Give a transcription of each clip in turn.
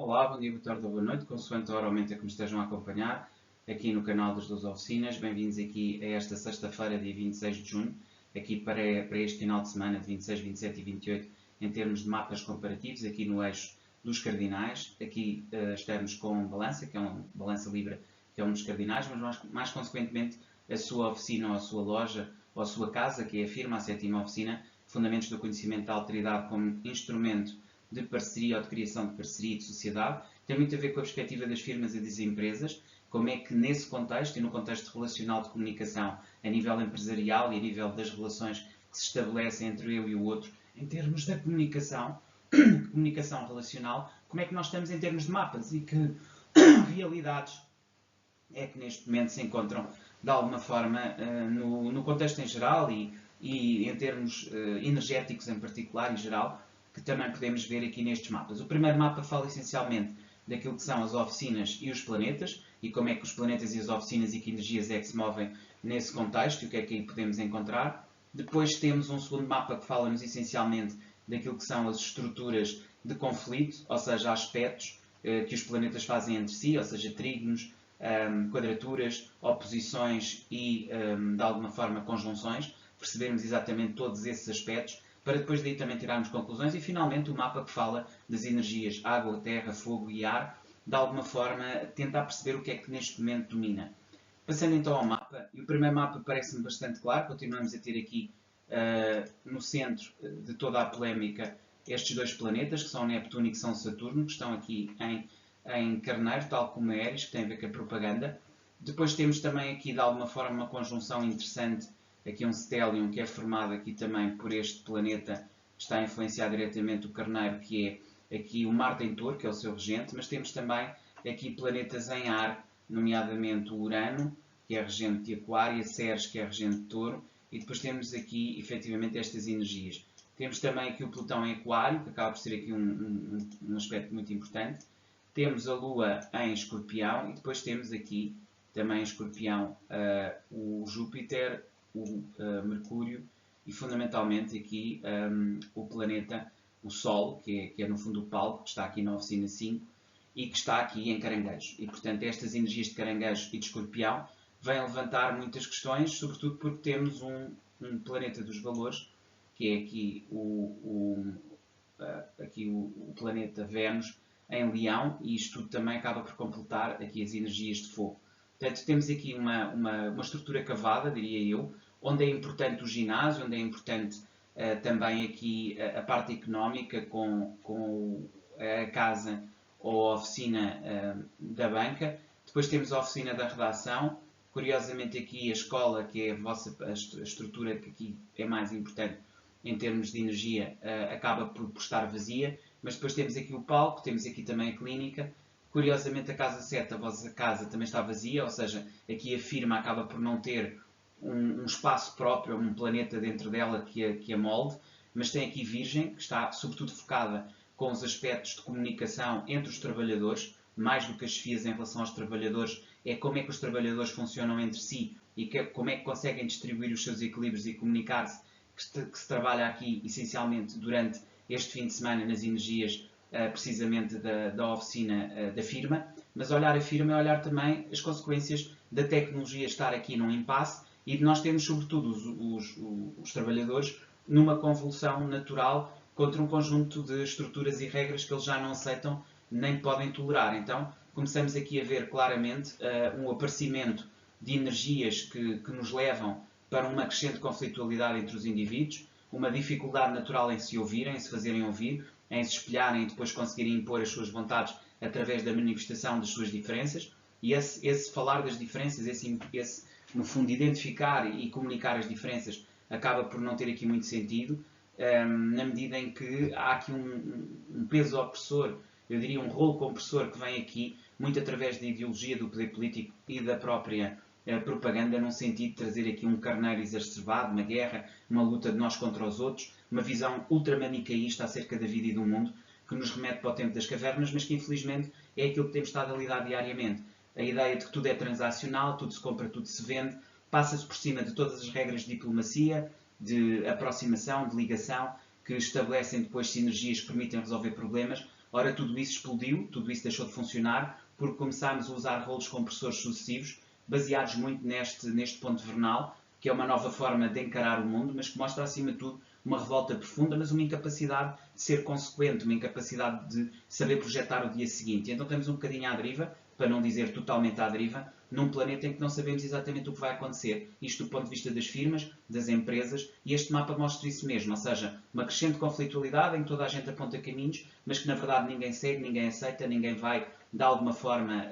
Olá, bom dia, boa tarde ou boa noite, consoante a hora aumenta que me estejam a acompanhar aqui no canal das 12 Oficinas. Bem-vindos aqui a esta sexta-feira, dia 26 de junho, aqui para este final de semana de 26, 27 e 28, em termos de mapas comparativos, aqui no eixo dos cardinais. Aqui estamos com balança, que é um balança Libra, que é um dos cardinais, mas mais consequentemente a sua oficina ou a sua loja ou a sua casa, que é a firma, a sétima oficina, Fundamentos do Conhecimento da Alteridade como instrumento de parceria ou de criação de parceria e de sociedade, tem muito a ver com a perspectiva das firmas e das empresas, como é que nesse contexto e no contexto relacional de comunicação a nível empresarial e a nível das relações que se estabelecem entre eu e o outro, em termos da comunicação, comunicação relacional, como é que nós estamos em termos de mapas e que realidades é que neste momento se encontram de alguma forma no contexto em geral e em termos energéticos em particular e geral, que também podemos ver aqui nestes mapas. O primeiro mapa fala essencialmente daquilo que são as oficinas e os planetas, e como é que os planetas e as oficinas e que energias é que se movem nesse contexto, e o que é que aí podemos encontrar. Depois temos um segundo mapa que fala-nos essencialmente daquilo que são as estruturas de conflito, ou seja, aspectos que os planetas fazem entre si, ou seja, trígonos, quadraturas, oposições e, de alguma forma, conjunções. Percebermos exatamente todos esses aspectos, para depois daí também tirarmos conclusões. E finalmente o mapa que fala das energias água, terra, fogo e ar, de alguma forma tentar perceber o que é que neste momento domina. Passando então ao mapa, e o primeiro mapa parece-me bastante claro, continuamos a ter aqui no centro de toda a polémica estes dois planetas, que são Neptuno e que são Saturno, que estão aqui em Carneiro, tal como Eris, que tem a ver com a propaganda. Depois temos também aqui de alguma forma uma conjunção interessante, aqui um stellium que é formado aqui também por este planeta que está a influenciar diretamente o Carneiro, que é aqui o Marte em Touro, que é o seu regente, mas temos também aqui planetas em ar, nomeadamente o Urano, que é regente de Aquário, a Ceres, que é regente de Touro, e depois temos aqui efetivamente estas energias. Temos também aqui o Plutão em Aquário, que acaba por ser aqui um aspecto muito importante. Temos a Lua em Escorpião e depois temos aqui também em Escorpião o Júpiter, o Mercúrio e fundamentalmente aqui o planeta, o Sol, que é no fundo o palco, que está aqui na oficina 5 e que está aqui em Caranguejo. E portanto estas energias de Caranguejo e de Escorpião vêm levantar muitas questões, sobretudo porque temos um planeta dos valores, que é aqui o planeta Vênus em Leão, e isto tudo também acaba por completar aqui as energias de fogo. Portanto, temos aqui uma estrutura cavada, diria eu, onde é importante o ginásio, onde é importante também aqui a parte económica com a casa ou a oficina da banca. Depois temos a oficina da redação. Curiosamente aqui a escola, que é a estrutura que aqui é mais importante em termos de energia, acaba por estar vazia. Mas depois temos aqui o palco, temos aqui também a clínica. Curiosamente a casa 7, a vossa casa, também está vazia, ou seja, aqui a firma acaba por não ter um espaço próprio, um planeta dentro dela que a molde, mas tem aqui Virgem, que está sobretudo focada com os aspectos de comunicação entre os trabalhadores, mais do que as chefias em relação aos trabalhadores, é como é que os trabalhadores funcionam entre si e como é que conseguem distribuir os seus equilíbrios e comunicar-se, que se trabalha aqui essencialmente durante este fim de semana nas energias precisamente da oficina da firma, mas olhar a firma é olhar também as consequências da tecnologia estar aqui num impasse e de nós termos, sobretudo, os trabalhadores numa convulsão natural contra um conjunto de estruturas e regras que eles já não aceitam nem podem tolerar. Então, começamos aqui a ver claramente um aparecimento de energias que nos levam para uma crescente conflitualidade entre os indivíduos, uma dificuldade natural em se ouvirem, em se fazerem ouvir, em se espelharem e depois conseguirem impor as suas vontades através da manifestação das suas diferenças. E esse falar das diferenças, esse no fundo, identificar e comunicar as diferenças, acaba por não ter aqui muito sentido, na medida em que há aqui um peso opressor, eu diria um rolo compressor que vem aqui, muito através da ideologia do poder político e da própria propaganda, num sentido de trazer aqui um carneiro exacerbado, uma guerra, uma luta de nós contra os outros, uma visão ultramanicaísta acerca da vida e do mundo, que nos remete para o tempo das cavernas, mas que infelizmente é aquilo que temos estado a lidar diariamente. A ideia de que tudo é transacional, tudo se compra, tudo se vende, passa-se por cima de todas as regras de diplomacia, de aproximação, de ligação, que estabelecem depois sinergias que permitem resolver problemas. Ora, tudo isso explodiu, tudo isso deixou de funcionar, porque começámos a usar rolos compressores sucessivos, baseados muito neste ponto vernal, que é uma nova forma de encarar o mundo, mas que mostra, acima de tudo, uma revolta profunda, mas uma incapacidade de ser consequente, uma incapacidade de saber projetar o dia seguinte. Então estamos um bocadinho à deriva, para não dizer totalmente à deriva, num planeta em que não sabemos exatamente o que vai acontecer. Isto do ponto de vista das firmas, das empresas, e este mapa mostra isso mesmo, ou seja, uma crescente conflitualidade em que toda a gente aponta caminhos, mas que na verdade ninguém segue, ninguém aceita, ninguém vai de alguma forma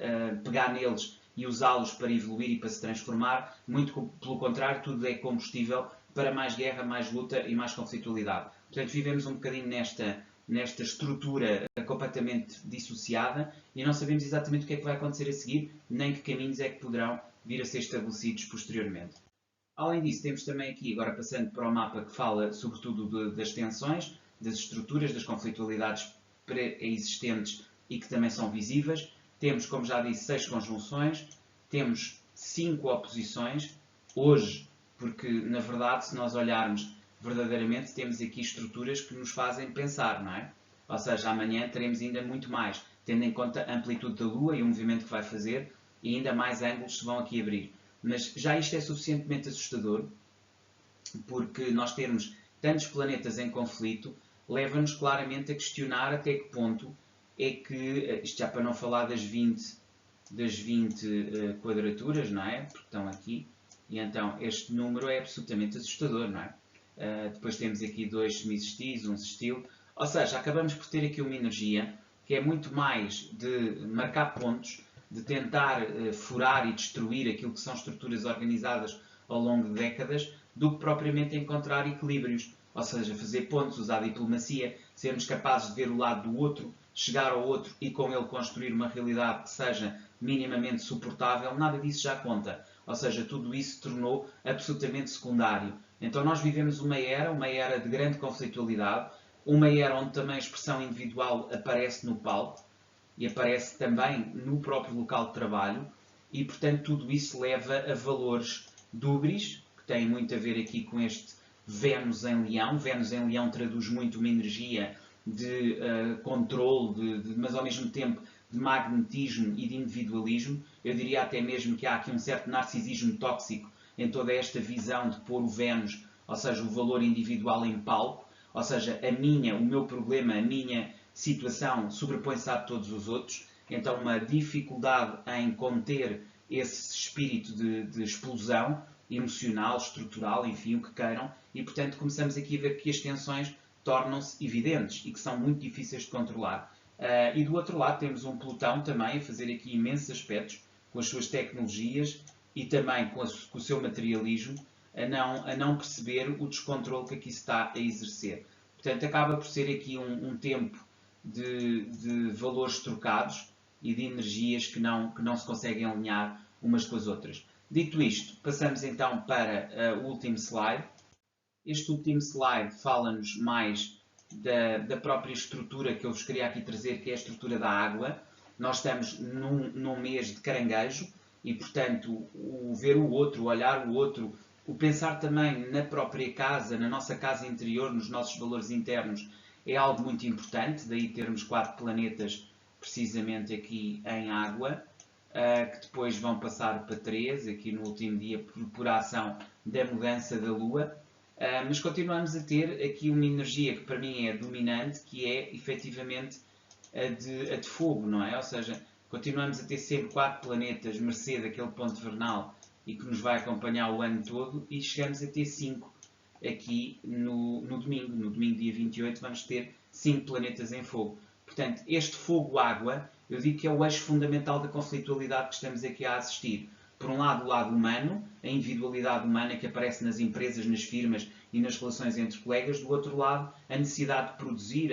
pegar neles e usá-los para evoluir e para se transformar. Muito pelo contrário, tudo é combustível para mais guerra, mais luta e mais conflitualidade. Portanto, vivemos um bocadinho nesta estrutura completamente dissociada e não sabemos exatamente o que é que vai acontecer a seguir, nem que caminhos é que poderão vir a ser estabelecidos posteriormente. Além disso, temos também aqui, agora passando para o mapa que fala sobretudo das tensões, das estruturas, das conflitualidades pré-existentes e que também são visíveis. Temos, como já disse, 6 conjunções, temos 5 oposições. Hoje, porque na verdade, se nós olharmos verdadeiramente, temos aqui estruturas que nos fazem pensar, não é? Ou seja, amanhã teremos ainda muito mais, tendo em conta a amplitude da Lua e o movimento que vai fazer, e ainda mais ângulos se vão aqui abrir. Mas já isto é suficientemente assustador, porque nós termos tantos planetas em conflito leva-nos claramente a questionar até que ponto é que, isto já para não falar das 20 quadraturas, não é? Porque estão aqui, e então este número é absolutamente assustador, não é? Depois temos aqui 2 semi-sextis, um sextil, ou seja, acabamos por ter aqui uma energia que é muito mais de marcar pontos, de tentar furar e destruir aquilo que são estruturas organizadas ao longo de décadas, do que propriamente encontrar equilíbrios. Ou seja, fazer pontos, usar a diplomacia, sermos capazes de ver o lado do outro, chegar ao outro e com ele construir uma realidade que seja minimamente suportável, nada disso já conta. Ou seja, tudo isso se tornou absolutamente secundário. Então nós vivemos uma era de grande conflitualidade, uma era onde também a expressão individual aparece no palco e aparece também no próprio local de trabalho e, portanto, tudo isso leva a valores dúbris, que têm muito a ver aqui com este Vênus em Leão. Vênus em Leão traduz muito uma energia de controle, mas ao mesmo tempo de magnetismo e de individualismo. Eu diria até mesmo que há aqui um certo narcisismo tóxico em toda esta visão de pôr o Vênus, ou seja, o valor individual em palco, ou seja, o meu problema, a minha situação sobrepõe-se a todos os outros, então uma dificuldade em conter esse espírito de explosão emocional, estrutural, enfim, o que queiram, e portanto começamos aqui a ver que as tensões tornam-se evidentes e que são muito difíceis de controlar. E do outro lado temos um Plutão também a fazer aqui imensos aspectos com as suas tecnologias e também com o seu materialismo, a não perceber o descontrole que aqui se está a exercer. Portanto, acaba por ser aqui um tempo de valores trocados e de energias que não se conseguem alinhar umas com as outras. Dito isto, passamos então para o último slide. Este último slide fala-nos mais da própria estrutura que eu vos queria aqui trazer, que é a estrutura da água. Nós estamos num mês de caranguejo e, portanto, o ver o outro, o olhar o outro, o pensar também na própria casa, na nossa casa interior, nos nossos valores internos, é algo muito importante. Daí termos 4 planetas precisamente aqui em água, que depois vão passar para 3, aqui no último dia, por ação da mudança da Lua. Mas continuamos a ter aqui uma energia que para mim é dominante, que é efetivamente a de fogo, não é? Ou seja, continuamos a ter sempre 4 planetas, mercê daquele ponto vernal e que nos vai acompanhar o ano todo, e chegamos a ter 5 aqui no domingo. No domingo, dia 28, vamos ter 5 planetas em fogo. Portanto, este fogo-água, eu digo que é o eixo fundamental da conflitualidade que estamos aqui a assistir. Por um lado, o lado humano, a individualidade humana que aparece nas empresas, nas firmas e nas relações entre colegas. Do outro lado, a necessidade de produzir,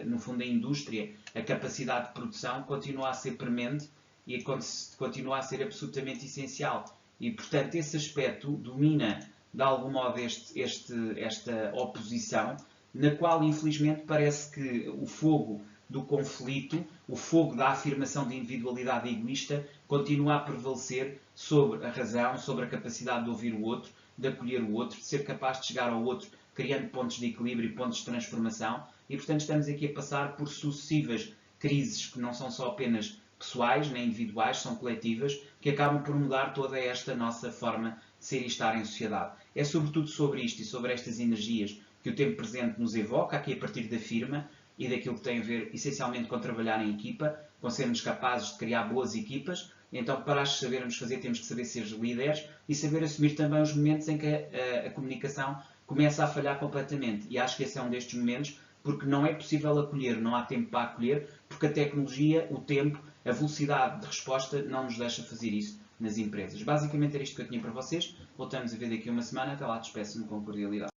no fundo a indústria, a capacidade de produção continua a ser premente e continua a ser absolutamente essencial. E, portanto, esse aspecto domina, de algum modo, esta oposição, na qual, infelizmente, parece que o fogo do conflito, o fogo da afirmação de individualidade egoísta, continua a prevalecer sobre a razão, sobre a capacidade de ouvir o outro, de acolher o outro, de ser capaz de chegar ao outro, criando pontos de equilíbrio e pontos de transformação. E, portanto, estamos aqui a passar por sucessivas crises que não são só apenas pessoais nem individuais, são coletivas, que acabam por mudar toda esta nossa forma de ser e estar em sociedade. É sobretudo sobre isto e sobre estas energias que o tempo presente nos evoca, aqui a partir da firma e daquilo que tem a ver essencialmente com trabalhar em equipa, com sermos capazes de criar boas equipas. Então, para as sabermos fazer, temos que saber ser líderes e saber assumir também os momentos em que a comunicação começa a falhar completamente. E acho que esse é um destes momentos, porque não é possível acolher, não há tempo para acolher, porque a tecnologia, o tempo, a velocidade de resposta não nos deixa fazer isso nas empresas. Basicamente era isto que eu tinha para vocês. Voltamos a ver daqui a uma semana. Até lá, despeço-me com cordialidade.